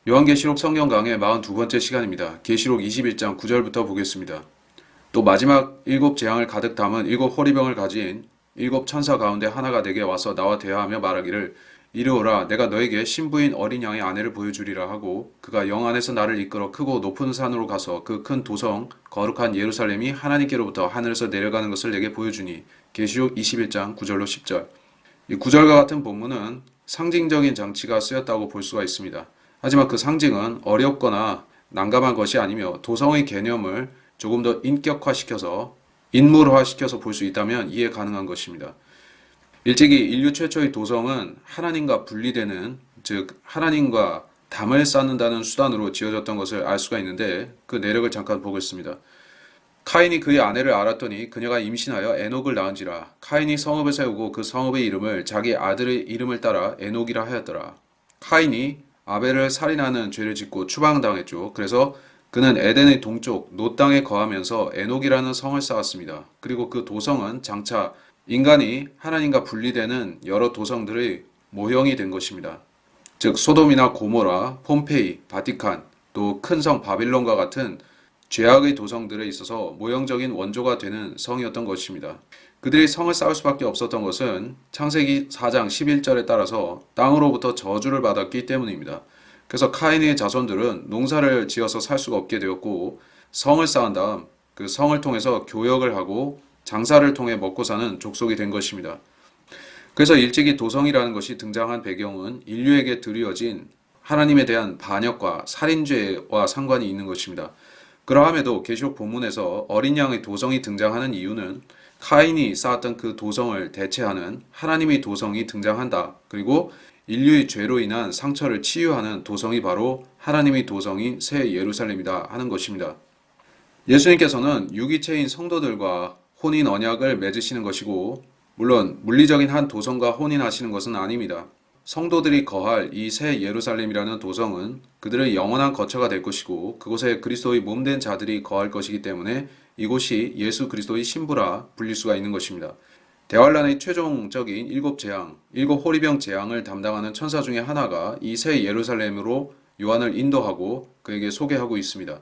요한계시록 성경 강의 42번째 시간입니다. 계시록 21장 9절부터 보겠습니다. 또 마지막 일곱 재앙을 가득 담은 일곱 호리병을 가진 일곱 천사 가운데 하나가 내게 와서 나와 대화하며 말하기를 이르오라 내가 너에게 신부인 어린 양의 아내를 보여주리라 하고 그가 영 안에서 나를 이끌어 크고 높은 산으로 가서 그 큰 도성 거룩한 예루살렘이 하나님께로부터 하늘에서 내려가는 것을 내게 보여주니 계시록 21장 9절로 10절. 이 9절과 같은 본문은 상징적인 장치가 쓰였다고 볼 수가 있습니다. 하지만 그 상징은 어렵거나 난감한 것이 아니며 도성의 개념을 조금 더 인격화시켜서 인물화시켜서 볼 수 있다면 이해 가능한 것입니다. 일찍이 인류 최초의 도성은 하나님과 분리되는, 즉 하나님과 담을 쌓는다는 수단으로 지어졌던 것을 알 수가 있는데 그 내력을 잠깐 보겠습니다. 카인이 그의 아내를 알았더니 그녀가 임신하여 에녹을 낳은지라. 카인이 성읍을 세우고 그 성읍의 이름을 자기 아들의 이름을 따라 에녹이라 하였더라. 카인이 아벨을 살인하는 죄를 짓고 추방당했죠. 그래서 그는 에덴의 동쪽 노 땅에 거하면서 에녹이라는 성을 쌓았습니다. 그리고 그 도성은 장차 인간이 하나님과 분리되는 여러 도성들의 모형이 된 것입니다. 즉 소돔이나 고모라, 폼페이, 바티칸, 또 큰 성 바빌론과 같은 죄악의 도성들에 있어서 모형적인 원조가 되는 성이었던 것입니다. 그들이 성을 쌓을 수밖에 없었던 것은 창세기 4장 11절에 따라서 땅으로부터 저주를 받았기 때문입니다. 그래서 카인의 자손들은 농사를 지어서 살 수가 없게 되었고 성을 쌓은 다음 그 성을 통해서 교역을 하고 장사를 통해 먹고 사는 족속이 된 것입니다. 그래서 일찍이 도성이라는 것이 등장한 배경은 인류에게 드리워진 하나님에 대한 반역과 살인죄와 상관이 있는 것입니다. 그러함에도 계시록 본문에서 어린 양의 도성이 등장하는 이유는 카인이 쌓았던 그 도성을 대체하는 하나님의 도성이 등장한다. 그리고 인류의 죄로 인한 상처를 치유하는 도성이 바로 하나님의 도성인 새 예루살렘이다 하는 것입니다. 예수님께서는 유기체인 성도들과 혼인 언약을 맺으시는 것이고 물론 물리적인 한 도성과 혼인하시는 것은 아닙니다. 성도들이 거할 이 새 예루살렘이라는 도성은 그들의 영원한 거처가 될 것이고 그곳에 그리스도의 몸된 자들이 거할 것이기 때문에 이곳이 예수 그리스도의 신부라 불릴 수가 있는 것입니다. 대환란의 최종적인 일곱 재앙, 일곱 호리병 재앙을 담당하는 천사 중에 하나가 이 새 예루살렘으로 요한을 인도하고 그에게 소개하고 있습니다.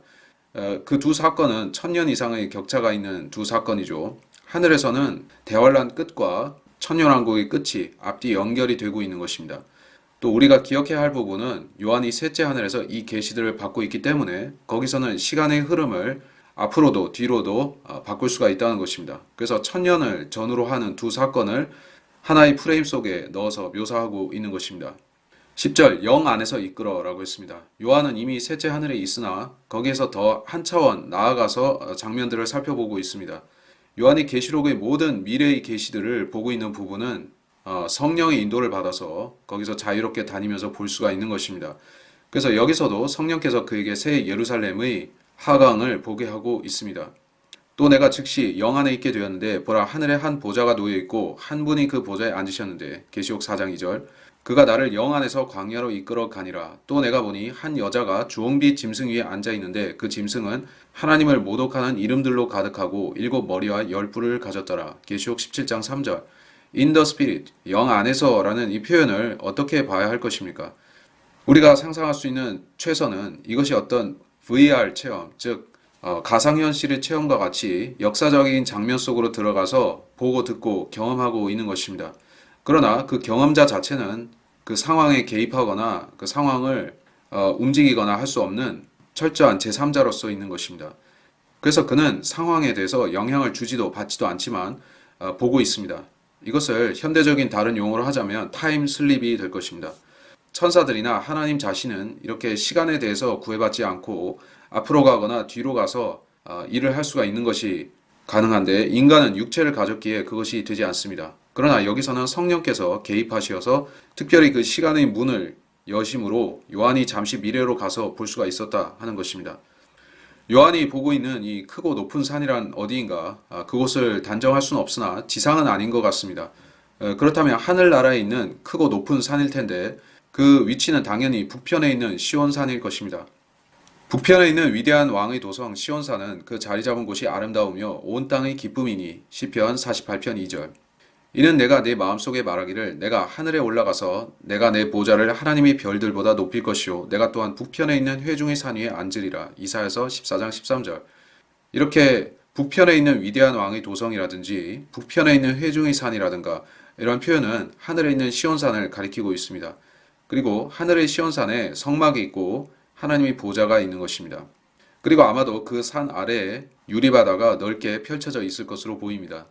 그 두 사건은 1000년 이상의 격차가 있는 두 사건이죠. 하늘에서는 대환란 끝과 천년왕국의 끝이 앞뒤 연결이 되고 있는 것입니다. 또 우리가 기억해야 할 부분은 요한이 셋째 하늘에서 이 계시들을 받고 있기 때문에 거기서는 시간의 흐름을 앞으로도 뒤로도 바꿀 수가 있다는 것입니다. 그래서 천년을 전후로 하는 두 사건을 하나의 프레임 속에 넣어서 묘사하고 있는 것입니다. 10절 영 안에서 이끌어 라고 했습니다. 요한은 이미 셋째 하늘에 있으나 거기에서 더 한 차원 나아가서 장면들을 살펴보고 있습니다. 요한이 계시록의 모든 미래의 계시들을 보고 있는 부분은 성령의 인도를 받아서 거기서 자유롭게 다니면서 볼 수가 있는 것입니다. 그래서 여기서도 성령께서 그에게 새 예루살렘의 하강을 보게 하고 있습니다. 또 내가 즉시 영 안에 있게 되었는데 보라 하늘에 한 보좌가 놓여 있고 한 분이 그 보좌에 앉으셨는데 계시록 4장 2절 그가 나를 영 안에서 광야로 이끌어 가니라. 또 내가 보니 한 여자가 주홍빛 짐승 위에 앉아 있는데 그 짐승은 하나님을 모독하는 이름들로 가득하고 일곱 머리와 열 뿔을 가졌더라. 계시록 17장 3절 In the Spirit, 영 안에서라는 이 표현을 어떻게 봐야 할 것입니까? 우리가 상상할 수 있는 최선은 이것이 어떤 VR 체험, 즉 가상현실의 체험과 같이 역사적인 장면 속으로 들어가서 보고 듣고 경험하고 있는 것입니다. 그러나 그 경험자 자체는 그 상황에 개입하거나 그 상황을 움직이거나 할 수 없는 철저한 제3자로서 있는 것입니다. 그래서 그는 상황에 대해서 영향을 주지도 받지도 않지만 보고 있습니다. 이것을 현대적인 다른 용어로 하자면 타임 슬립이 될 것입니다. 천사들이나 하나님 자신은 이렇게 시간에 대해서 구애받지 않고 앞으로 가거나 뒤로 가서 일을 할 수가 있는 것이 가능한데 인간은 육체를 가졌기에 그것이 되지 않습니다. 그러나 여기서는 성령께서 개입하셔서 특별히 그 시간의 문을 여심으로 요한이 잠시 미래로 가서 볼 수가 있었다 하는 것입니다. 요한이 보고 있는 이 크고 높은 산이란 어디인가 그곳을 단정할 수는 없으나 지상은 아닌 것 같습니다. 그렇다면 하늘나라에 있는 크고 높은 산일 텐데 그 위치는 당연히 북편에 있는 시온산일 것입니다. 북편에 있는 위대한 왕의 도성 시온산은 그 자리 잡은 곳이 아름다우며 온 땅의 기쁨이니 시편 48편 2절 이는 내가 내 마음속에 말하기를 내가 하늘에 올라가서 내가 내 보좌를 하나님의 별들보다 높일 것이요 내가 또한 북편에 있는 회중의 산 위에 앉으리라. 이사야서 14장 13절. 이렇게 북편에 있는 위대한 왕의 도성이라든지 북편에 있는 회중의 산이라든가 이런 표현은 하늘에 있는 시온산을 가리키고 있습니다. 그리고 하늘의 시온산에 성막이 있고 하나님의 보좌가 있는 것입니다. 그리고 아마도 그 산 아래에 유리바다가 넓게 펼쳐져 있을 것으로 보입니다.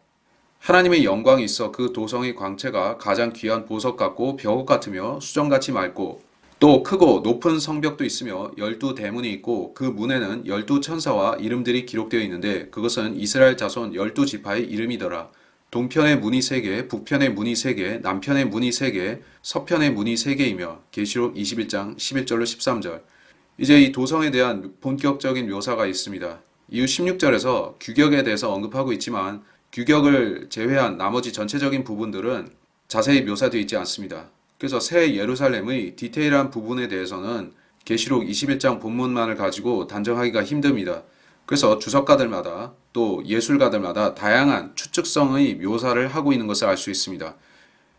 하나님의 영광이 있어 그 도성의 광채가 가장 귀한 보석 같고 벽옥 같으며 수정같이 맑고 또 크고 높은 성벽도 있으며 12대문이 있고 그 문에는 12천사와 이름들이 기록되어 있는데 그것은 이스라엘 자손 12지파의 이름이더라. 동편의 문이 3개, 북편의 문이 3개, 남편의 문이 3개, 서편의 문이 3개이며 계시록 21장 11절로 13절. 이제 이 도성에 대한 본격적인 묘사가 있습니다. 이후 16절에서 규격에 대해서 언급하고 있지만 규격을 제외한 나머지 전체적인 부분들은 자세히 묘사되어 있지 않습니다. 그래서 새 예루살렘의 디테일한 부분에 대해서는 계시록 21장 본문만을 가지고 단정하기가 힘듭니다. 그래서 주석가들마다 또 예술가들마다 다양한 추측성의 묘사를 하고 있는 것을 알 수 있습니다.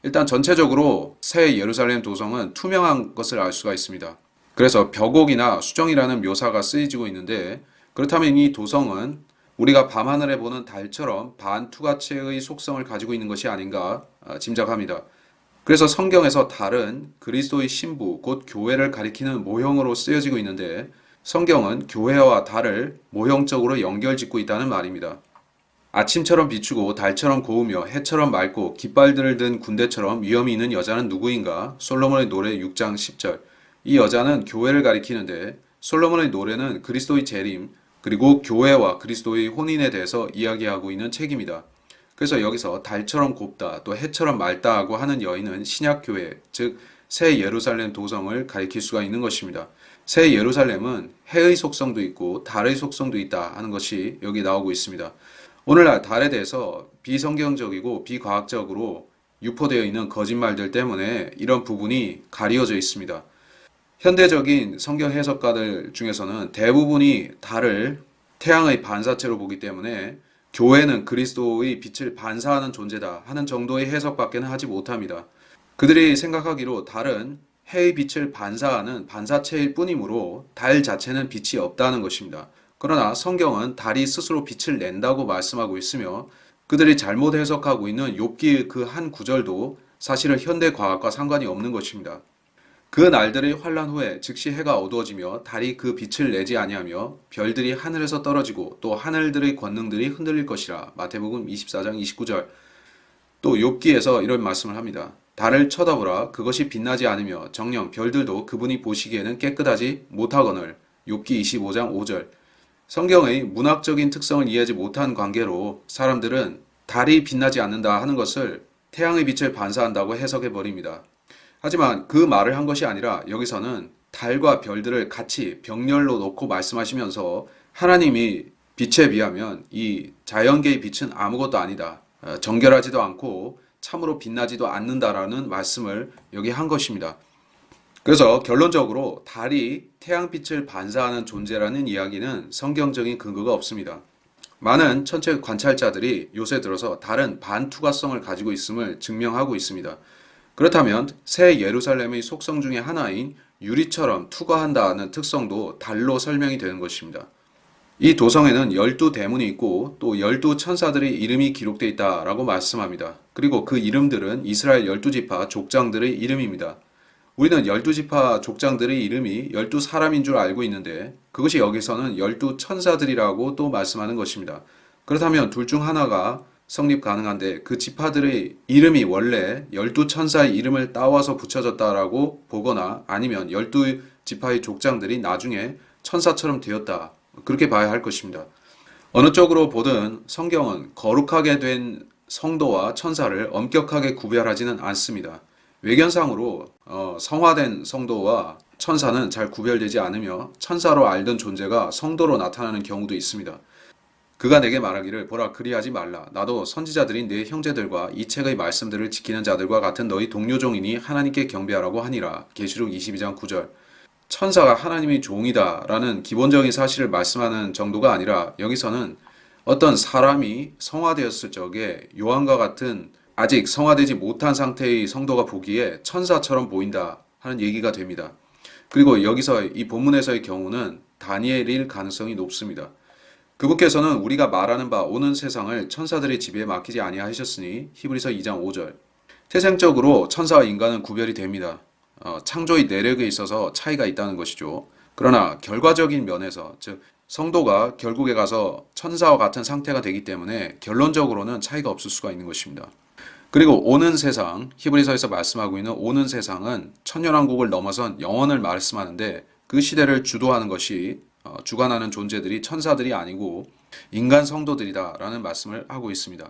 일단 전체적으로 새 예루살렘 도성은 투명한 것을 알 수가 있습니다. 그래서 벽옥이나 수정이라는 묘사가 쓰여지고 있는데 그렇다면 이 도성은 우리가 밤하늘에 보는 달처럼 반투같이의 속성을 가지고 있는 것이 아닌가 짐작합니다. 그래서 성경에서 달은 그리스도의 신부 곧 교회를 가리키는 모형으로 쓰여지고 있는데 성경은 교회와 달을 모형적으로 연결짓고 있다는 말입니다. 아침처럼 비추고 달처럼 고우며 해처럼 맑고 깃발들을 든 군대처럼 위엄이 있는 여자는 누구인가? 솔로몬의 노래 6장 10절. 이 여자는 교회를 가리키는데 솔로몬의 노래는 그리스도의 재림 그리고 교회와 그리스도의 혼인에 대해서 이야기하고 있는 책입니다. 그래서 여기서 달처럼 곱다 또 해처럼 맑다고 하는 여인은 신약교회 즉 새 예루살렘 도성을 가리킬 수가 있는 것입니다. 새 예루살렘은 해의 속성도 있고 달의 속성도 있다 하는 것이 여기 나오고 있습니다. 오늘날 달에 대해서 비성경적이고 비과학적으로 유포되어 있는 거짓말들 때문에 이런 부분이 가려져 있습니다. 현대적인 성경 해석가들 중에서는 대부분이 달을 태양의 반사체로 보기 때문에 교회는 그리스도의 빛을 반사하는 존재다 하는 정도의 해석밖에는 하지 못합니다. 그들이 생각하기로 달은 해의 빛을 반사하는 반사체일 뿐이므로 달 자체는 빛이 없다는 것입니다. 그러나 성경은 달이 스스로 빛을 낸다고 말씀하고 있으며 그들이 잘못 해석하고 있는 욥기의 그 한 구절도 사실은 현대 과학과 상관이 없는 것입니다. 그 날들의 환란 후에 즉시 해가 어두워지며 달이 그 빛을 내지 아니하며 별들이 하늘에서 떨어지고 또 하늘들의 권능들이 흔들릴 것이라. 마태복음 24장 29절. 또 욥기에서 이런 말씀을 합니다. 달을 쳐다보라 그것이 빛나지 않으며 정녕 별들도 그분이 보시기에는 깨끗하지 못하거늘. 욥기 25장 5절. 성경의 문학적인 특성을 이해하지 못한 관계로 사람들은 달이 빛나지 않는다 하는 것을 태양의 빛을 반사한다고 해석해 버립니다. 하지만 그 말을 한 것이 아니라 여기서는 달과 별들을 같이 병렬로 놓고 말씀하시면서 하나님이 빛에 비하면 이 자연계의 빛은 아무것도 아니다. 정결하지도 않고 참으로 빛나지도 않는다라는 말씀을 여기 한 것입니다. 그래서 결론적으로 달이 태양빛을 반사하는 존재라는 이야기는 성경적인 근거가 없습니다. 많은 천체 관찰자들이 요새 들어서 달은 반투과성을 가지고 있음을 증명하고 있습니다. 그렇다면 새 예루살렘의 속성 중에 하나인 유리처럼 투과한다는 특성도 달로 설명이 되는 것입니다. 이 도성에는 12대문이 있고 또 12천사들의 이름이 기록되어 있다라고 말씀합니다. 그리고 그 이름들은 이스라엘 12지파 족장들의 이름입니다. 우리는 12지파 족장들의 이름이 12사람인 줄 알고 있는데 그것이 여기서는 12천사들이라고 또 말씀하는 것입니다. 그렇다면 둘 중 하나가 성립 가능한데 그 지파들의 이름이 원래 12천사의 이름을 따와서 붙여졌다라고 보거나 아니면 12지파의 족장들이 나중에 천사처럼 되었다. 그렇게 봐야 할 것입니다. 어느 쪽으로 보든 성경은 거룩하게 된 성도와 천사를 엄격하게 구별하지는 않습니다. 외견상으로 성화된 성도와 천사는 잘 구별되지 않으며 천사로 알던 존재가 성도로 나타나는 경우도 있습니다. 그가 내게 말하기를 보라 그리하지 말라. 나도 선지자들인 네 형제들과 이 책의 말씀들을 지키는 자들과 같은 너희 동료종이니 하나님께 경배하라고 하니라. 계시록 22장 9절. 천사가 하나님의 종이다 라는 기본적인 사실을 말씀하는 정도가 아니라 여기서는 어떤 사람이 성화되었을 적에 요한과 같은 아직 성화되지 못한 상태의 성도가 보기에 천사처럼 보인다 하는 얘기가 됩니다. 그리고 여기서 이 본문에서의 경우는 다니엘일 가능성이 높습니다. 그분께서는 우리가 말하는 바 오는 세상을 천사들의 지배에 맡기지 아니하셨으니 히브리서 2장 5절. 태생적으로 천사와 인간은 구별이 됩니다. 창조의 내력에 있어서 차이가 있다는 것이죠. 그러나 결과적인 면에서, 즉 성도가 결국에 가서 천사와 같은 상태가 되기 때문에 결론적으로는 차이가 없을 수가 있는 것입니다. 그리고 오는 세상, 히브리서에서 말씀하고 있는 오는 세상은 천년왕국을 넘어선 영원을 말씀하는데 그 시대를 주도하는 것이 주관하는 존재들이 천사들이 아니고 인간 성도들이다라는 말씀을 하고 있습니다.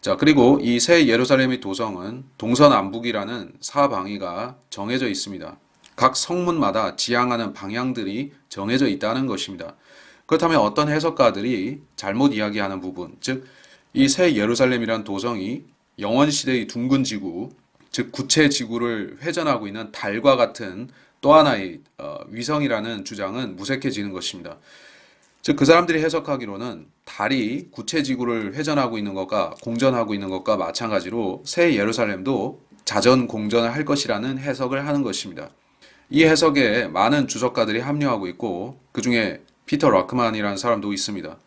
자, 그리고 이 새 예루살렘의 도성은 동서남북이라는 사방위가 정해져 있습니다. 각 성문마다 지향하는 방향들이 정해져 있다는 것입니다. 그렇다면 어떤 해석가들이 잘못 이야기하는 부분, 즉 이 새 예루살렘이란 도성이 영원시대의 둥근 지구, 즉 구체 지구를 회전하고 있는 달과 같은 또 하나의 위성이라는 주장은 무색해지는 것입니다. 즉 그 사람들이 해석하기로는 달이 구체 지구를 회전하고 있는 것과 공전하고 있는 것과 마찬가지로 새 예루살렘도 자전 공전을 할 것이라는 해석을 하는 것입니다. 이 해석에 많은 주석가들이 합류하고 있고 그 중에 피터 라크만이라는 사람도 있습니다.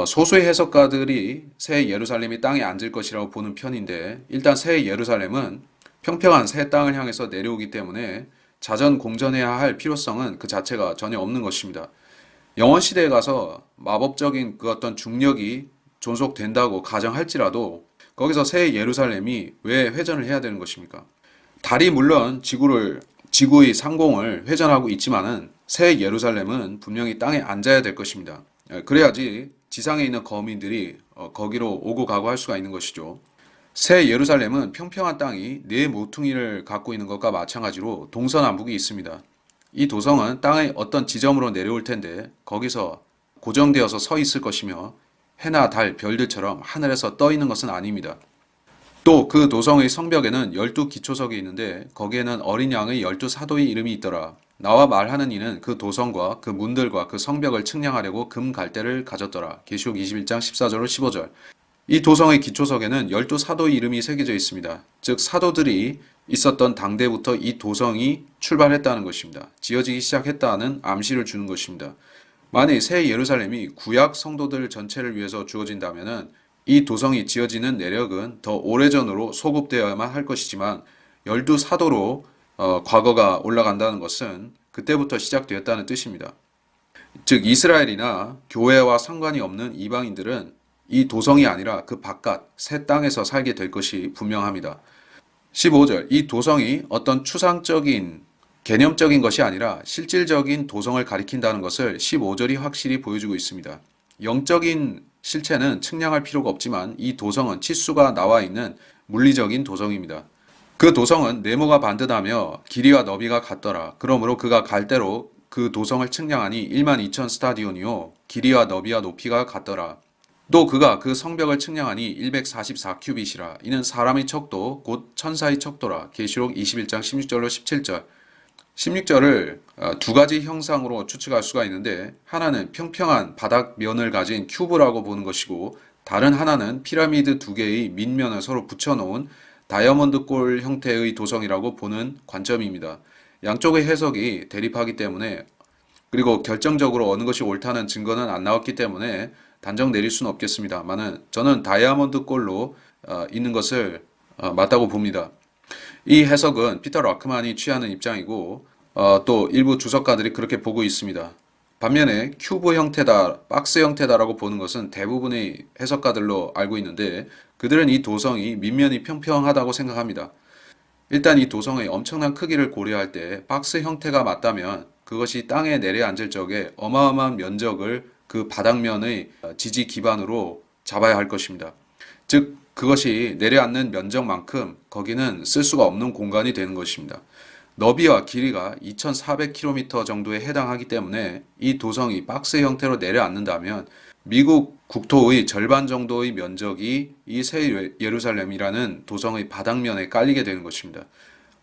소수의 해석가들이 새 예루살렘이 땅에 앉을 것이라고 보는 편인데 일단 새 예루살렘은 평평한 새 땅을 향해서 내려오기 때문에 자전 공전해야 할 필요성은 그 자체가 전혀 없는 것입니다. 영원 시대에 가서 마법적인 그 어떤 중력이 존속된다고 가정할지라도 거기서 새 예루살렘이 왜 회전을 해야 되는 것입니까? 달이 물론 지구의 상공을 회전하고 있지만은 새 예루살렘은 분명히 땅에 앉아야 될 것입니다. 그래야지 지상에 있는 거민들이 거기로 오고 가고 할 수가 있는 것이죠. 새 예루살렘은 평평한 땅이 네 모퉁이를 갖고 있는 것과 마찬가지로 동서남북이 있습니다. 이 도성은 땅의 어떤 지점으로 내려올 텐데 거기서 고정되어서 서 있을 것이며 해나 달, 별들처럼 하늘에서 떠 있는 것은 아닙니다. 또 그 도성의 성벽에는 12기초석이 있는데 거기에는 어린 양의 12사도의 이름이 있더라. 나와 말하는 이는 그 도성과 그 문들과 그 성벽을 측량하려고 금 갈대를 가졌더라. 계시록 21장 14절로 15절. 이 도성의 기초석에는 12사도의 이름이 새겨져 있습니다. 즉 사도들이 있었던 당대부터 이 도성이 출발했다는 것입니다. 지어지기 시작했다는 암시를 주는 것입니다. 만일 새 예루살렘이 구약 성도들 전체를 위해서 주어진다면 이 도성이 지어지는 내력은 더 오래전으로 소급되어야만 할 것이지만 12사도로 과거가 올라간다는 것은 그때부터 시작되었다는 뜻입니다. 즉 이스라엘이나 교회와 상관이 없는 이방인들은 이 도성이 아니라 그 바깥 새 땅에서 살게 될 것이 분명합니다. 15절, 이 도성이 어떤 추상적인 개념적인 것이 아니라 실질적인 도성을 가리킨다는 것을 15절이 확실히 보여주고 있습니다. 영적인 실체는 측량할 필요가 없지만 이 도성은 치수가 나와 있는 물리적인 도성입니다. 그 도성은 네모가 반듯하며 길이와 너비가 같더라. 그러므로 그가 갈대로 그 도성을 측량하니 12,000 스타디온이요 길이와 너비와 높이가 같더라. 또 그가 그 성벽을 측량하니 144큐빗이라. 이는 사람의 척도 곧 천사의 척도라. 계시록 21장 16절로 17절. 16절을 두 가지 형상으로 추측할 수가 있는데 하나는 평평한 바닥면을 가진 큐브라고 보는 것이고 다른 하나는 피라미드 두 개의 밑면을 서로 붙여놓은 다이아몬드골 형태의 도성이라고 보는 관점입니다. 양쪽의 해석이 대립하기 때문에 그리고 결정적으로 어느 것이 옳다는 증거는 안 나왔기 때문에 단정 내릴 수는 없겠습니다만은 저는 다이아몬드골로 있는 것을 맞다고 봅니다. 이 해석은 피터 라크만이 취하는 입장이고 또 일부 주석가들이 그렇게 보고 있습니다. 반면에 큐브 형태다, 박스 형태다라고 보는 것은 대부분의 해석가들로 알고 있는데 그들은 이 도성이 밑면이 평평하다고 생각합니다. 일단 이 도성의 엄청난 크기를 고려할 때 박스 형태가 맞다면 그것이 땅에 내려앉을 적에 어마어마한 면적을 그 바닥면의 지지 기반으로 잡아야 할 것입니다. 즉 그것이 내려앉는 면적만큼 거기는 쓸 수가 없는 공간이 되는 것입니다. 너비와 길이가 2,400km 정도에 해당하기 때문에 이 도성이 박스 형태로 내려앉는다면 미국 국토의 절반 정도의 면적이 이 새 예루살렘이라는 도성의 바닥면에 깔리게 되는 것입니다.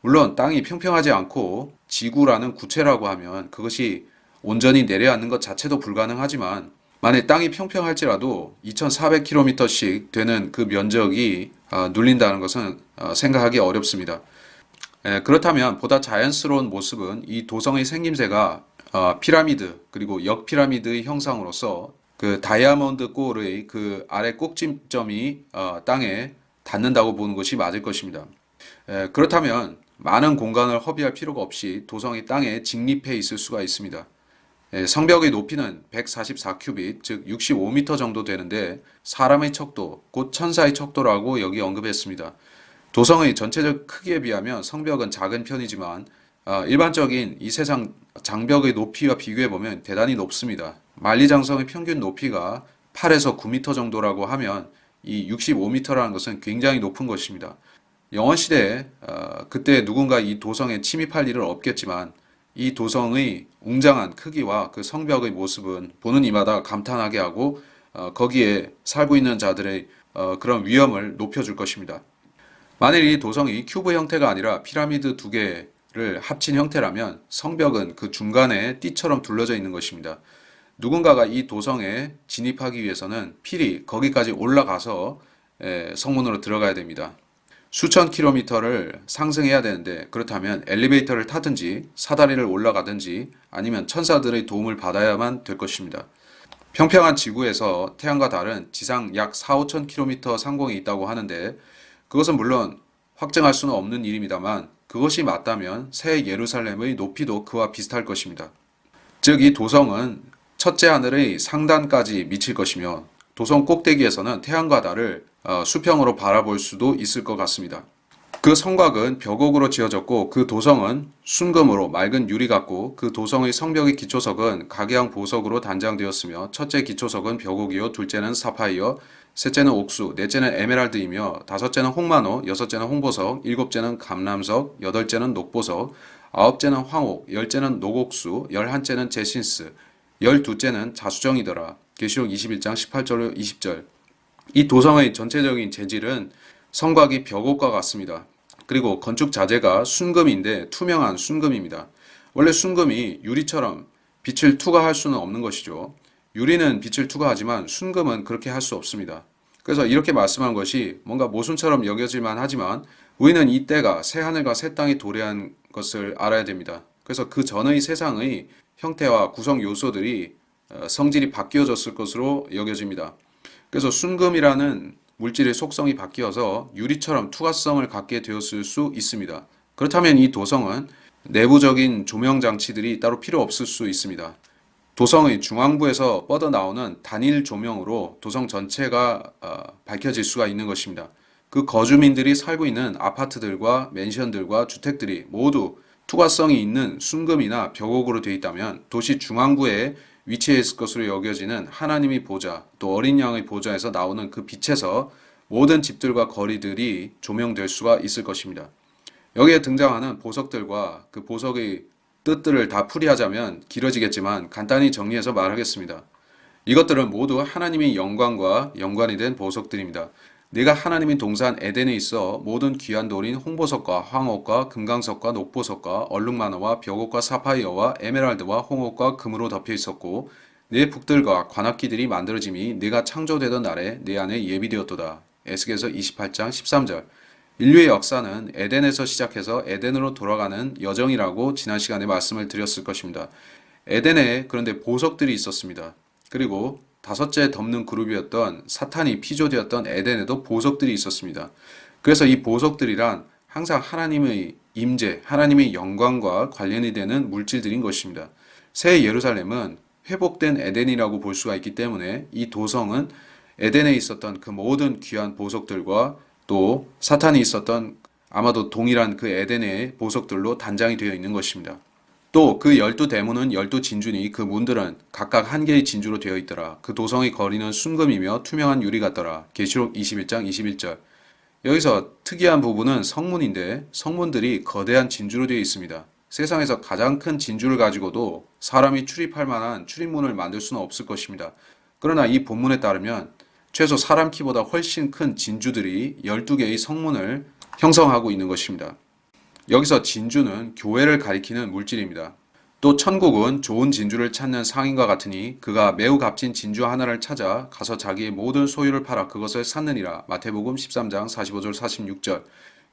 물론 땅이 평평하지 않고 지구라는 구체라고 하면 그것이 온전히 내려앉는 것 자체도 불가능하지만 만약 땅이 평평할지라도 2,400km씩 되는 그 면적이 눌린다는 것은 생각하기 어렵습니다. 그렇다면 보다 자연스러운 모습은 이 도성의 생김새가 피라미드 그리고 역피라미드의 형상으로서 그 다이아몬드 골의 그 아래 꼭지점이 땅에 닿는다고 보는 것이 맞을 것입니다. 그렇다면 많은 공간을 허비할 필요가 없이 도성이 땅에 직립해 있을 수가 있습니다. 성벽의 높이는 144큐빗, 즉 65m 정도 되는데 사람의 척도, 곧 천사의 척도라고 여기 언급했습니다. 도성의 전체적 크기에 비하면 성벽은 작은 편이지만 일반적인 이 세상 장벽의 높이와 비교해보면 대단히 높습니다. 만리장성의 평균 높이가 8에서 9m 정도라고 하면 이 65m라는 것은 굉장히 높은 것입니다. 영원시대에 그때 누군가 이 도성에 침입할 일은 없겠지만 이 도성의 웅장한 크기와 그 성벽의 모습은 보는 이마다 감탄하게 하고 거기에 살고 있는 자들의 그런 위험을 높여줄 것입니다. 만일 이 도성이 큐브 형태가 아니라 피라미드 두 개를 합친 형태라면 성벽은 그 중간에 띠처럼 둘러져 있는 것입니다. 누군가가 이 도성에 진입하기 위해서는 필히 거기까지 올라가서 성문으로 들어가야 됩니다. 수천 킬로미터를 상승해야 되는데 그렇다면 엘리베이터를 타든지 사다리를 올라가든지 아니면 천사들의 도움을 받아야만 될 것입니다. 평평한 지구에서 태양과 달은 지상 약 4, 5천 킬로미터 상공에 있다고 하는데 그것은 물론 확증할 수는 없는 일입니다만 그것이 맞다면 새 예루살렘의 높이도 그와 비슷할 것입니다. 즉 이 도성은 첫째 하늘의 상단까지 미칠 것이며 도성 꼭대기에서는 태양과 달을 수평으로 바라볼 수도 있을 것 같습니다. 그 성곽은 벽옥으로 지어졌고 그 도성은 순금으로 맑은 유리 같고 그 도성의 성벽의 기초석은 각양 보석으로 단장되었으며 첫째 기초석은 벽옥이요 둘째는 사파이어 셋째는 옥수 넷째는 에메랄드이며 다섯째는 홍마노 여섯째는 홍보석 일곱째는 감람석 여덟째는 녹보석 아홉째는 황옥 열째는 녹옥수 열한째는 제신스 열두째는 자수정이더라. 계시록 21장 18절로 20절. 이 도성의 전체적인 재질은 성곽이 벽옥과 같습니다. 그리고 건축 자재가 순금인데 투명한 순금입니다. 원래 순금이 유리처럼 빛을 투과할 수는 없는 것이죠. 유리는 빛을 투과하지만 순금은 그렇게 할 수 없습니다. 그래서 이렇게 말씀한 것이 뭔가 모순처럼 여겨질만 하지만 우리는 이 때가 새 하늘과 새 땅이 도래한 것을 알아야 됩니다. 그래서 그 전의 세상의 형태와 구성 요소들이 성질이 바뀌어졌을 것으로 여겨집니다. 그래서 순금이라는 물질의 속성이 바뀌어서 유리처럼 투과성을 갖게 되었을 수 있습니다. 그렇다면 이 도성은 내부적인 조명 장치들이 따로 필요 없을 수 있습니다. 도성의 중앙부에서 뻗어나오는 단일 조명으로 도성 전체가 밝혀질 수가 있는 것입니다. 그 거주민들이 살고 있는 아파트들과 맨션들과 주택들이 모두 투과성이 있는 순금이나 벽옥으로 되어 있다면 도시 중앙부에 위치해 있을 것으로 여겨지는 하나님의 보좌, 또 어린 양의 보좌에서 나오는 그 빛에서 모든 집들과 거리들이 조명될 수가 있을 것입니다. 여기에 등장하는 보석들과 그 보석의 뜻들을 다 풀이하자면 길어지겠지만 간단히 정리해서 말하겠습니다. 이것들은 모두 하나님의 영광과 연관이 된 보석들입니다. 네가 하나님의 동산 에덴에 있어 모든 귀한 돌인 홍보석과 황옥과 금강석과 녹보석과 얼룩마노와 벽옥과 사파이어와 에메랄드와 홍옥과 금으로 덮여 있었고 네 북들과 관악기들이 만들어짐이 네가 창조되던 날에 네 안에 예비되었도다. 에스겔서 28장 13절. 인류의 역사는 에덴에서 시작해서 에덴으로 돌아가는 여정이라고 지난 시간에 말씀을 드렸을 것입니다. 에덴에 그런데 보석들이 있었습니다. 그리고 다섯째 덮는 그룹이었던 사탄이 피조되었던 에덴에도 보석들이 있었습니다. 그래서 이 보석들이란 항상 하나님의 임재, 하나님의 영광과 관련이 되는 물질들인 것입니다. 새 예루살렘은 회복된 에덴이라고 볼 수가 있기 때문에 이 도성은 에덴에 있었던 그 모든 귀한 보석들과 또 사탄이 있었던 아마도 동일한 그 에덴의 보석들로 단장이 되어 있는 것입니다. 또 그 12대문은 12진주니 그 문들은 각각 한 개의 진주로 되어 있더라. 그 도성의 거리는 순금이며 투명한 유리 같더라. 계시록 21장 21절. 여기서 특이한 부분은 성문인데 성문들이 거대한 진주로 되어 있습니다. 세상에서 가장 큰 진주를 가지고도 사람이 출입할 만한 출입문을 만들 수는 없을 것입니다. 그러나 이 본문에 따르면 최소 사람 키보다 훨씬 큰 진주들이 12개의 성문을 형성하고 있는 것입니다. 여기서 진주는 교회를 가리키는 물질입니다. 또 천국은 좋은 진주를 찾는 상인과 같으니 그가 매우 값진 진주 하나를 찾아 가서 자기의 모든 소유를 팔아 그것을 샀느니라. 마태복음 13장 45절 46절.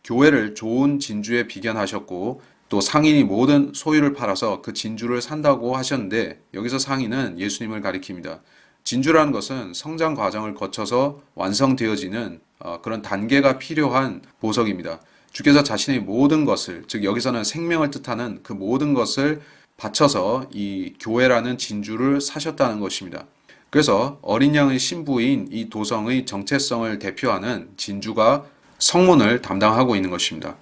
교회를 좋은 진주에 비견하셨고 또 상인이 모든 소유를 팔아서 그 진주를 산다고 하셨는데 여기서 상인은 예수님을 가리킵니다. 진주라는 것은 성장 과정을 거쳐서 완성되어지는 그런 단계가 필요한 보석입니다. 주께서 자신의 모든 것을, 즉 여기서는 생명을 뜻하는 그 모든 것을 바쳐서 이 교회라는 진주를 사셨다는 것입니다. 그래서 어린 양의 신부인 이 도성의 정체성을 대표하는 진주가 성문을 담당하고 있는 것입니다.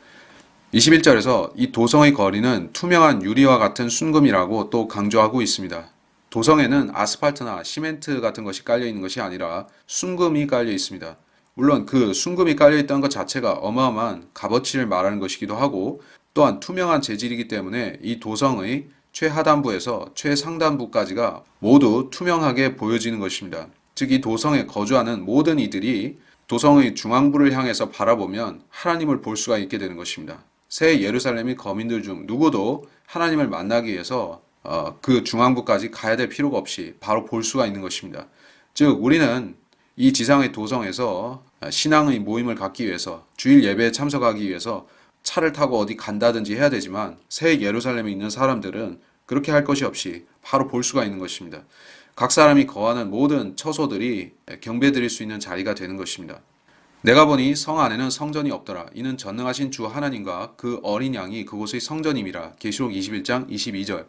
21절에서 이 도성의 거리는 투명한 유리와 같은 순금이라고 또 강조하고 있습니다. 도성에는 아스팔트나 시멘트 같은 것이 깔려 있는 것이 아니라 순금이 깔려 있습니다. 물론 그 순금이 깔려 있다는 것 자체가 어마어마한 값어치를 말하는 것이기도 하고 또한 투명한 재질이기 때문에 이 도성의 최하단부에서 최상단부까지가 모두 투명하게 보여지는 것입니다. 즉 이 도성에 거주하는 모든 이들이 도성의 중앙부를 향해서 바라보면 하나님을 볼 수가 있게 되는 것입니다. 새 예루살렘의 거민들 중 누구도 하나님을 만나기 위해서 그 중앙부까지 가야 될 필요가 없이 바로 볼 수가 있는 것입니다. 즉 우리는 이 지상의 도성에서 신앙의 모임을 갖기 위해서 주일 예배에 참석하기 위해서 차를 타고 어디 간다든지 해야 되지만 새 예루살렘에 있는 사람들은 그렇게 할 것이 없이 바로 볼 수가 있는 것입니다. 각 사람이 거하는 모든 처소들이 경배드릴 수 있는 자리가 되는 것입니다. 내가 보니 성 안에는 성전이 없더라. 이는 전능하신 주 하나님과 그 어린 양이 그곳의 성전임이라. 계시록 21장 22절.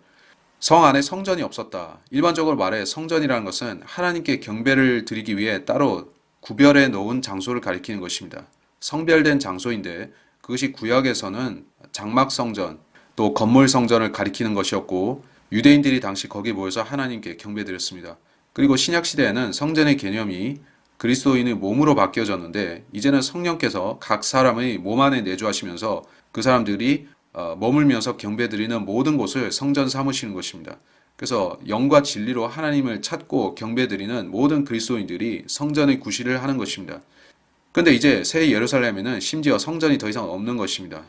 성 안에 성전이 없었다. 일반적으로 말해 성전이라는 것은 하나님께 경배를 드리기 위해 따로 구별해 놓은 장소를 가리키는 것입니다. 성별된 장소인데 그것이 구약에서는 장막 성전, 또 건물 성전을 가리키는 것이었고 유대인들이 당시 거기에 모여서 하나님께 경배드렸습니다. 그리고 신약 시대에는 성전의 개념이 그리스도인의 몸으로 바뀌어졌는데 이제는 성령께서 각 사람의 몸 안에 내주하시면서 그 사람들이 머물면서 경배드리는 모든 곳을 성전 삼으시는 것입니다. 그래서 영과 진리로 하나님을 찾고 경배드리는 모든 그리스도인들이 성전의 구실을 하는 것입니다. 그런데 이제 새 예루살렘에는 심지어 성전이 더 이상 없는 것입니다.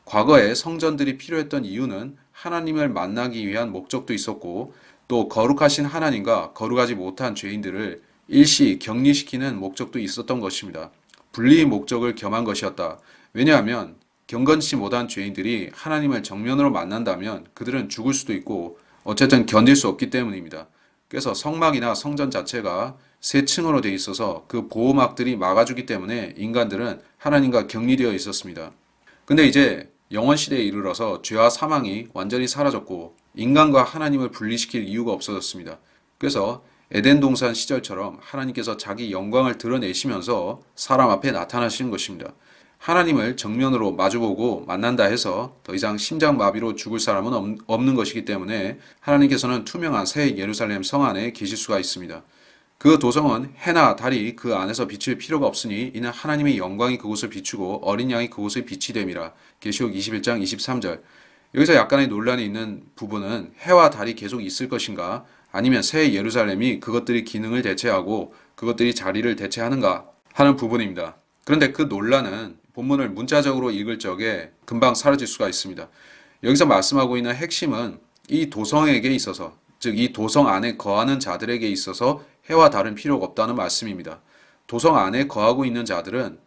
과거에 성전들이 필요했던 이유는 하나님을 만나기 위한 목적도 있었고 또 거룩하신 하나님과 거룩하지 못한 죄인들을 일시 격리시키는 목적도 있었던 것입니다. 분리의 목적을 겸한 것이었다. 왜냐하면 경건치 못한 죄인들이 하나님을 정면으로 만난다면 그들은 죽을 수도 있고 어쨌든 견딜 수 없기 때문입니다. 그래서 성막이나 성전 자체가 세 층으로 되어 있어서 그 보호막들이 막아주기 때문에 인간들은 하나님과 격리되어 있었습니다. 근데 이제 영원 시대에 이르러서 죄와 사망이 완전히 사라졌고 인간과 하나님을 분리시킬 이유가 없어졌습니다. 그래서 에덴 동산 시절처럼 하나님께서 자기 영광을 드러내시면서 사람 앞에 나타나시는 것입니다. 하나님을 정면으로 마주보고 만난다 해서 더 이상 심장마비로 죽을 사람은 없는 것이기 때문에 하나님께서는 투명한 새 예루살렘 성 안에 계실 수가 있습니다. 그 도성은 해나 달이 그 안에서 비칠 필요가 없으니 이는 하나님의 영광이 그곳을 비추고 어린 양이 그곳의 빛이 됨이라. 계시록 21장 23절. 여기서 약간의 논란이 있는 부분은 해와 달이 계속 있을 것인가 아니면 새 예루살렘이 그것들의 기능을 대체하고 그것들이 자리를 대체하는가 하는 부분입니다. 그런데 그 논란은 본문을 문자적으로 읽을 적에 금방 사라질 수가 있습니다. 여기서 말씀하고 있는 핵심은 이 도성에게 있어서 즉 이 도성 안에 거하는 자들에게 있어서 해와 달은 필요가 없다는 말씀입니다. 도성 안에 거하고 있는 자들은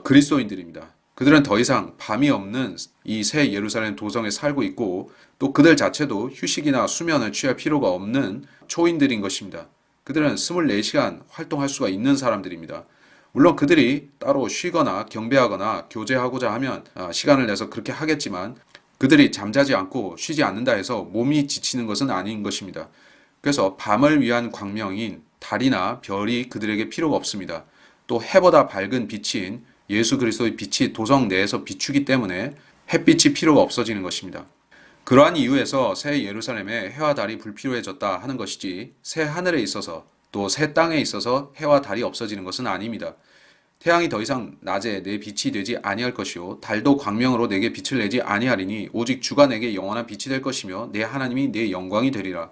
그리스도인들입니다. 그들은 더 이상 밤이 없는 이 새 예루살렘 도성에 살고 있고 또 그들 자체도 휴식이나 수면을 취할 필요가 없는 초인들인 것입니다. 그들은 24시간 활동할 수가 있는 사람들입니다. 물론 그들이 따로 쉬거나 경배하거나 교제하고자 하면 시간을 내서 그렇게 하겠지만 그들이 잠자지 않고 쉬지 않는다 해서 몸이 지치는 것은 아닌 것입니다. 그래서 밤을 위한 광명인 달이나 별이 그들에게 필요가 없습니다. 또 해보다 밝은 빛인 예수 그리스도의 빛이 도성 내에서 비추기 때문에 햇빛이 필요가 없어지는 것입니다. 그러한 이유에서 새 예루살렘에 해와 달이 불필요해졌다 하는 것이지 새 하늘에 있어서 또 새 땅에 있어서 해와 달이 없어지는 것은 아닙니다. 태양이 더 이상 낮에 내 빛이 되지 아니할 것이요 달도 광명으로 내게 빛을 내지 아니하리니 오직 주가 내게 영원한 빛이 될 것이며 내 하나님이 내 영광이 되리라.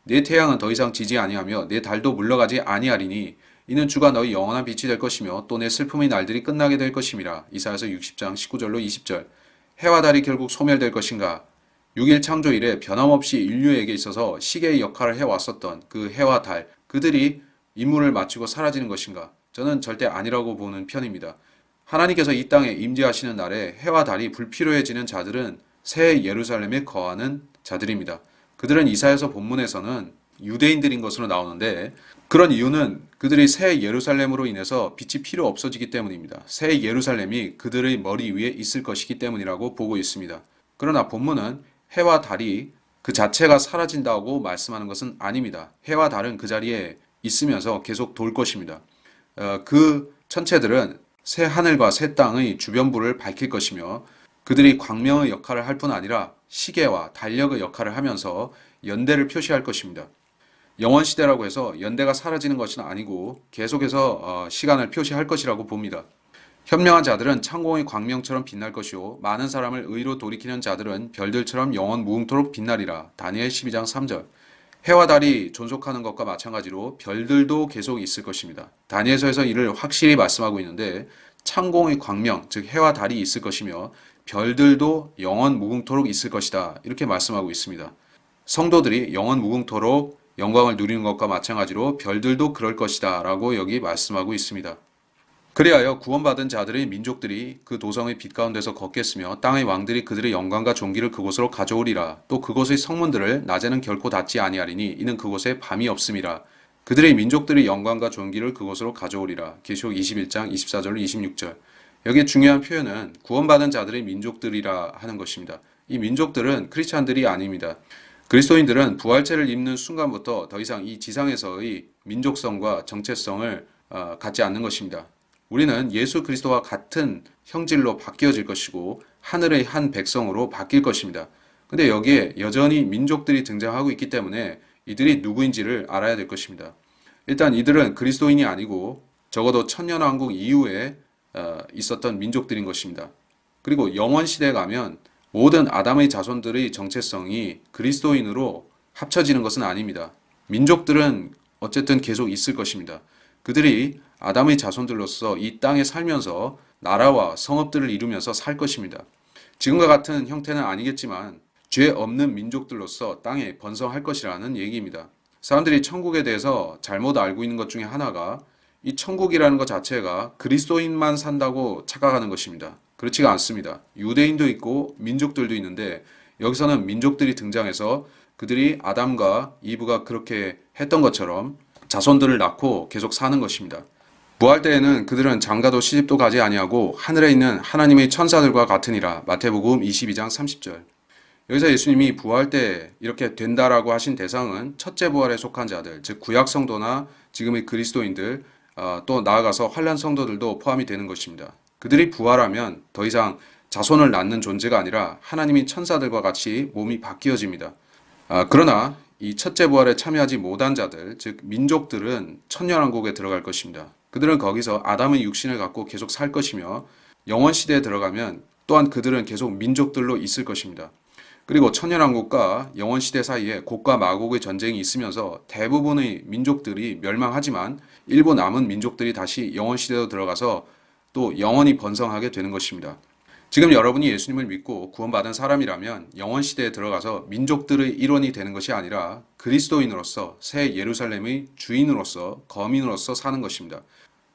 내 태양은 더 이상 지지 아니하며 내 달도 물러가지 아니하리니 이는 주가 너희 영원한 빛이 될 것이며 또 내 슬픔의 날들이 끝나게 될 것임이라. 이사야서 60장 19절로 20절. 해와 달이 결국 소멸될 것인가? 6일 창조 이래 변함없이 인류에게 있어서 시계의 역할을 해왔었던 그 해와 달, 그들이 임무를 마치고 사라지는 것인가? 저는 절대 아니라고 보는 편입니다. 하나님께서 이 땅에 임재하시는 날에 해와 달이 불필요해지는 자들은 새 예루살렘에 거하는 자들입니다. 그들은 이사야서 본문에서는 유대인들인 것으로 나오는데 그런 이유는 그들이 새 예루살렘으로 인해서 빛이 필요 없어지기 때문입니다. 새 예루살렘이 그들의 머리 위에 있을 것이기 때문이라고 보고 있습니다. 그러나 본문은 해와 달이 그 자체가 사라진다고 말씀하는 것은 아닙니다. 해와 달은 그 자리에 있으면서 계속 돌 것입니다. 그 천체들은 새 하늘과 새 땅의 주변부를 밝힐 것이며 그들이 광명의 역할을 할 뿐 아니라 시계와 달력의 역할을 하면서 연대를 표시할 것입니다. 영원 시대라고 해서 연대가 사라지는 것은 아니고 계속해서 시간을 표시할 것이라고 봅니다. 현명한 자들은 창공의 광명처럼 빛날 것이요 많은 사람을 의로 돌이키는 자들은 별들처럼 영원 무궁토록 빛나리라. 다니엘 12장 3절. 해와 달이 존속하는 것과 마찬가지로 별들도 계속 있을 것입니다. 다니엘서에서 이를 확실히 말씀하고 있는데 창공의 광명, 즉 해와 달이 있을 것이며 별들도 영원 무궁토록 있을 것이다. 이렇게 말씀하고 있습니다. 성도들이 영원 무궁토록 영광을 누리는 것과 마찬가지로 별들도 그럴 것이다 라고 여기 말씀하고 있습니다. 그리하여 구원받은 자들의 민족들이 그 도성의 빛 가운데서 걷겠으며 땅의 왕들이 그들의 영광과 존귀를 그곳으로 가져오리라. 또 그곳의 성문들을 낮에는 결코 닫지 아니하리니 이는 그곳에 밤이 없음이라. 그들의 민족들의 영광과 존귀를 그곳으로 가져오리라. 계시록 21장 24절 26절. 여기에 중요한 표현은 구원받은 자들의 민족들이라 하는 것입니다. 이 민족들은 크리스찬들이 아닙니다. 그리스도인들은 부활체를 입는 순간부터 더 이상 이 지상에서의 민족성과 정체성을 갖지 않는 것입니다. 우리는 예수 그리스도와 같은 형질로 바뀌어질 것이고 하늘의 한 백성으로 바뀔 것입니다. 근데 여기에 여전히 민족들이 등장하고 있기 때문에 이들이 누구인지를 알아야 될 것입니다. 일단 이들은 그리스도인이 아니고 적어도 천년왕국 이후에 있었던 민족들인 것입니다. 그리고 영원 시대에 가면 모든 아담의 자손들의 정체성이 그리스도인으로 합쳐지는 것은 아닙니다. 민족들은 어쨌든 계속 있을 것입니다. 그들이 아담의 자손들로서 이 땅에 살면서 나라와 성읍들을 이루면서 살 것입니다. 지금과 같은 형태는 아니겠지만 죄 없는 민족들로서 땅에 번성할 것이라는 얘기입니다. 사람들이 천국에 대해서 잘못 알고 있는 것 중에 하나가 이 천국이라는 것 자체가 그리스도인만 산다고 착각하는 것입니다. 그렇지가 않습니다. 유대인도 있고 민족들도 있는데 여기서는 민족들이 등장해서 그들이 아담과 이브가 그렇게 했던 것처럼 자손들을 낳고 계속 사는 것입니다. 부활 때에는 그들은 장가도 시집도 가지 아니하고 하늘에 있는 하나님의 천사들과 같으니라. 마태복음 22장 30절. 여기서 예수님이 부활 때 이렇게 된다라고 하신 대상은 첫째 부활에 속한 자들, 즉 구약 성도나 지금의 그리스도인들, 또 나아가서 환란 성도들도 포함이 되는 것입니다. 그들이 부활하면 더 이상 자손을 낳는 존재가 아니라 하나님의 천사들과 같이 몸이 바뀌어집니다. 그러나 이 첫째 부활에 참여하지 못한 자들, 즉 민족들은 천년왕국에 들어갈 것입니다. 그들은 거기서 아담의 육신을 갖고 계속 살 것이며 영원 시대에 들어가면 또한 그들은 계속 민족들로 있을 것입니다. 그리고 천년왕국과 영원 시대 사이에 곡과 마곡의 전쟁이 있으면서 대부분의 민족들이 멸망하지만 일부 남은 민족들이 다시 영원 시대로 들어가서 또 영원히 번성하게 되는 것입니다. 지금 여러분이 예수님을 믿고 구원받은 사람이라면 영원 시대에 들어가서 민족들의 일원이 되는 것이 아니라 그리스도인으로서 새 예루살렘의 주인으로서 거민으로서 사는 것입니다.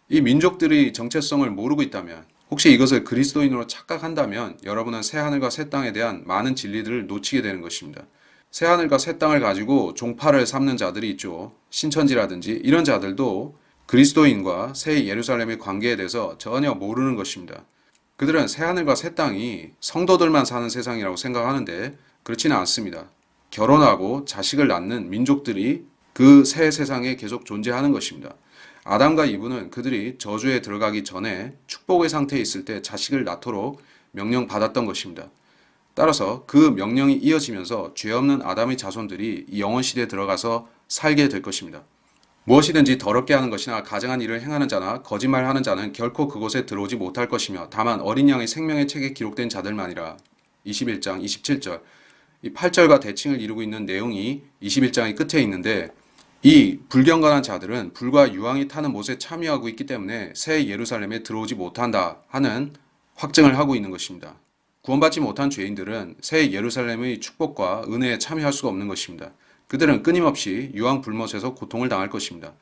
이 민족들의 정체성을 모르고 있다면 혹시 이것을 그리스도인으로 착각한다면 여러분은 새 하늘과 새 땅에 대한 많은 진리들을 놓치게 되는 것입니다. 새 하늘과 새 땅을 가지고 종파를 삼는 자들이 있죠. 신천지라든지 이런 자들도 그리스도인과 새 예루살렘의 관계에 대해서 전혀 모르는 것입니다. 그들은 새하늘과 새 땅이 성도들만 사는 세상이라고 생각하는데 그렇지는 않습니다. 결혼하고 자식을 낳는 민족들이 그 새 세상에 계속 존재하는 것입니다. 아담과 이브는 그들이 저주에 들어가기 전에 축복의 상태에 있을 때 자식을 낳도록 명령받았던 것입니다. 따라서 그 명령이 이어지면서 죄 없는 아담의 자손들이 이 영원 시대에 들어가서 살게 될 것입니다. 무엇이든지 더럽게 하는 것이나 가증한 일을 행하는 자나 거짓말하는 자는 결코 그곳에 들어오지 못할 것이며 다만 어린 양의 생명의 책에 기록된 자들만이라. 21장 27절. 이 8절과 대칭을 이루고 있는 내용이 21장의 끝에 있는데 이 불경건한 자들은 불과 유황이 타는 못에 참여하고 있기 때문에 새 예루살렘에 들어오지 못한다 하는 확증을 하고 있는 것입니다. 구원받지 못한 죄인들은 새 예루살렘의 축복과 은혜에 참여할 수가 없는 것입니다. 그들은 끊임없이 유황 불못에서 고통을 당할 것입니다.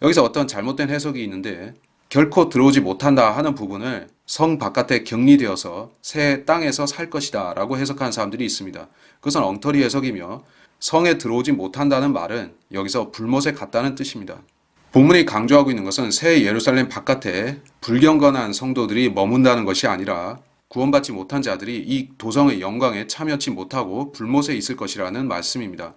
여기서 어떤 잘못된 해석이 있는데 결코 들어오지 못한다 하는 부분을 성 바깥에 격리되어서 새 땅에서 살 것이다 라고 해석하는 사람들이 있습니다. 그것은 엉터리 해석이며 성에 들어오지 못한다는 말은 여기서 불못에 갔다는 뜻입니다. 본문이 강조하고 있는 것은 새 예루살렘 바깥에 불경건한 성도들이 머문다는 것이 아니라 구원받지 못한 자들이 이 도성의 영광에 참여치 못하고 불못에 있을 것이라는 말씀입니다.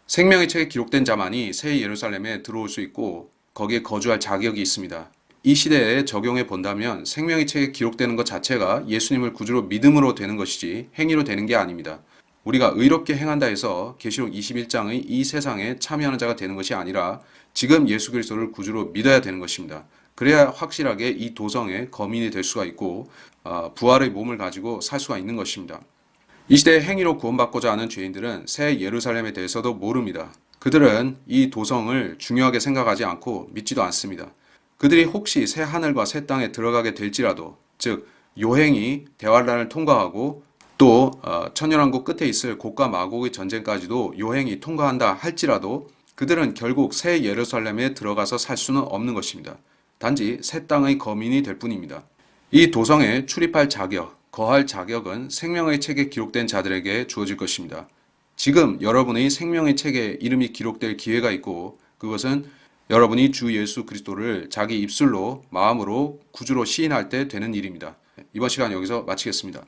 생명의 책에 기록된 자만이 새 예루살렘에 들어올 수 있고 거기에 거주할 자격이 있습니다. 이 시대에 적용해 본다면 생명의 책에 기록되는 것 자체가 예수님을 구주로 믿음으로 되는 것이지 행위로 되는 게 아닙니다. 우리가 의롭게 행한다 해서 계시록 21장의 이 세상에 참여하는 자가 되는 것이 아니라 지금 예수 그리스도를 구주로 믿어야 되는 것입니다. 그래야 확실하게 이 도성의 거민이 될 수가 있고 부활의 몸을 가지고 살 수가 있는 것입니다. 이 시대에 행위로 구원받고자 하는 죄인들은 새 예루살렘에 대해서도 모릅니다. 그들은 이 도성을 중요하게 생각하지 않고 믿지도 않습니다. 그들이 혹시 새 하늘과 새 땅에 들어가게 될지라도, 즉 요행이 대환란을 통과하고 또 천년왕국 끝에 있을 곡과 마곡의 전쟁까지도 요행이 통과한다 할지라도 그들은 결국 새 예루살렘에 들어가서 살 수는 없는 것입니다. 단지 새 땅의 거민이 될 뿐입니다. 이 도성에 출입할 자격, 거할 자격은 생명의 책에 기록된 자들에게 주어질 것입니다. 지금 여러분의 생명의 책에 이름이 기록될 기회가 있고 그것은 여러분이 주 예수 그리스도를 자기 입술로 마음으로 구주로 시인할 때 되는 일입니다. 이번 시간 여기서 마치겠습니다.